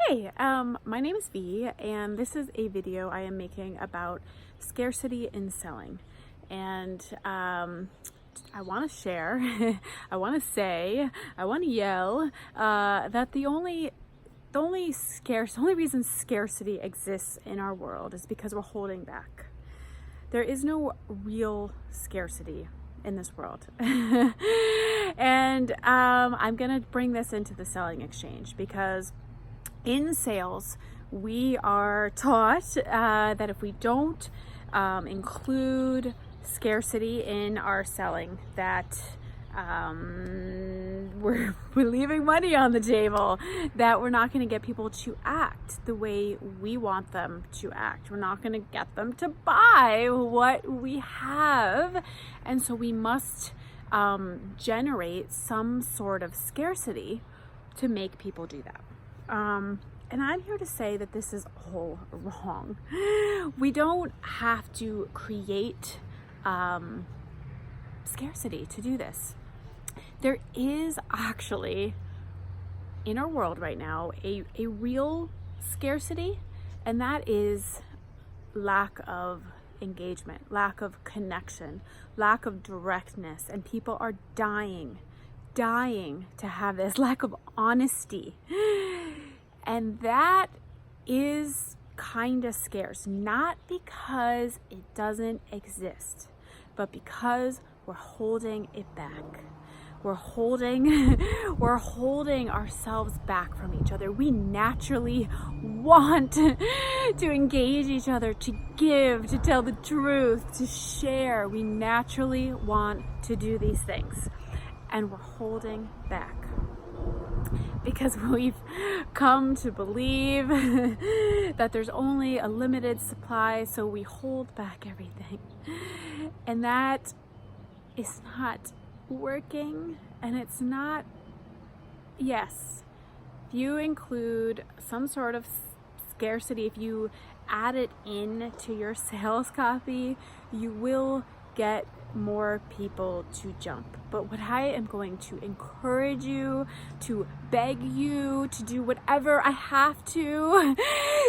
Hey, my name is V, and this is a video I am making about scarcity in selling. And I want to share, I want to say, I want to yell that the only reason scarcity exists in our world is because we're holding back. There is no real scarcity in this world. And I'm gonna bring this into the selling exchange, because in sales we are taught that if we don't include scarcity in our selling, that we're leaving money on the table, that we're not going to get people to act the way we want them to act. We're not going to get them to buy what we have. And so we must generate some sort of scarcity to make people do that. And I'm here to say that this is all wrong. We don't have to create scarcity to do this. There is actually, in our world right now, a real scarcity, and that is lack of engagement, lack of connection, lack of directness, and people are dying to have this lack of honesty. And that is kind of scarce, not because it doesn't exist, but because we're holding it back. We're holding ourselves back from each other. We naturally want to engage each other, to give, to tell the truth, to share. We naturally want to do these things, and we're holding back because we've come to believe that there's only a limited supply, so we hold back everything. And that is not working, and it's not. Yes, if you include some sort of scarcity, if you add it in to your sales copy, you will get more people to jump. But what I am going to encourage you, to beg you to do whatever I have to,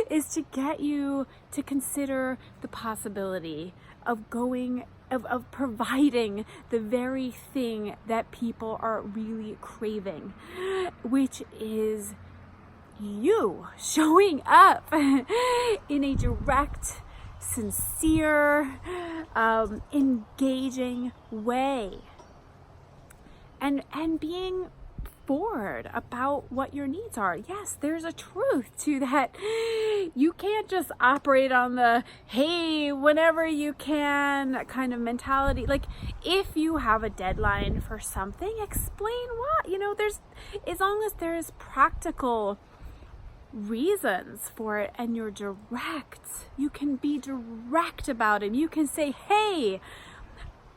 is to get you to consider the possibility of providing the very thing that people are really craving, which is you showing up in a direct, sincere, engaging way, and being forward about what your needs are. Yes, there's a truth to that. You can't just operate on the hey, whenever you can kind of mentality. Like, if you have a deadline for something, explain why. There's, as long as there's practical reasons for it and you're direct, you can be direct about it. You can say, hey,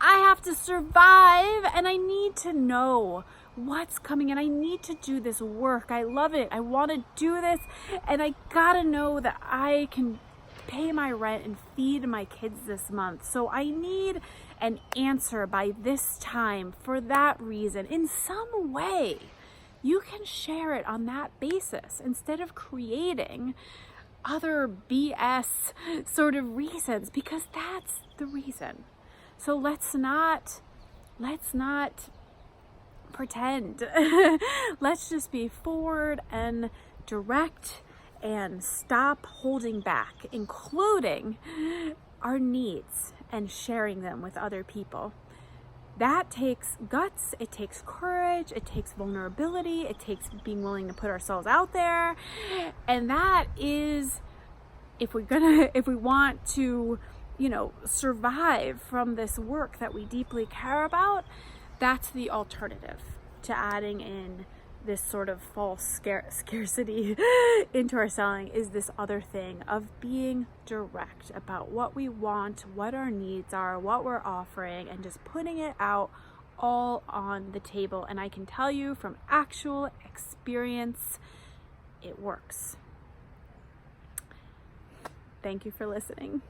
I have to survive and I need to know what's coming, and I need to do this work. I love it. I want to do this, and I gotta know that I can pay my rent and feed my kids this month. So I need an answer by this time for that reason. In some way, you can share it on that basis instead of creating other BS sort of reasons, because that's the reason. So let's not pretend. Let's just be forward and direct and stop holding back, including our needs, and sharing them with other people. That takes guts, it takes courage, it takes vulnerability, it takes being willing to put ourselves out there. And that is, if we want to, survive from this work that we deeply care about, that's the alternative to adding in this sort of false scarcity into our selling, is this other thing of being direct about what we want, what our needs are, what we're offering, and just putting it out all on the table. And I can tell you from actual experience, it works. Thank you for listening.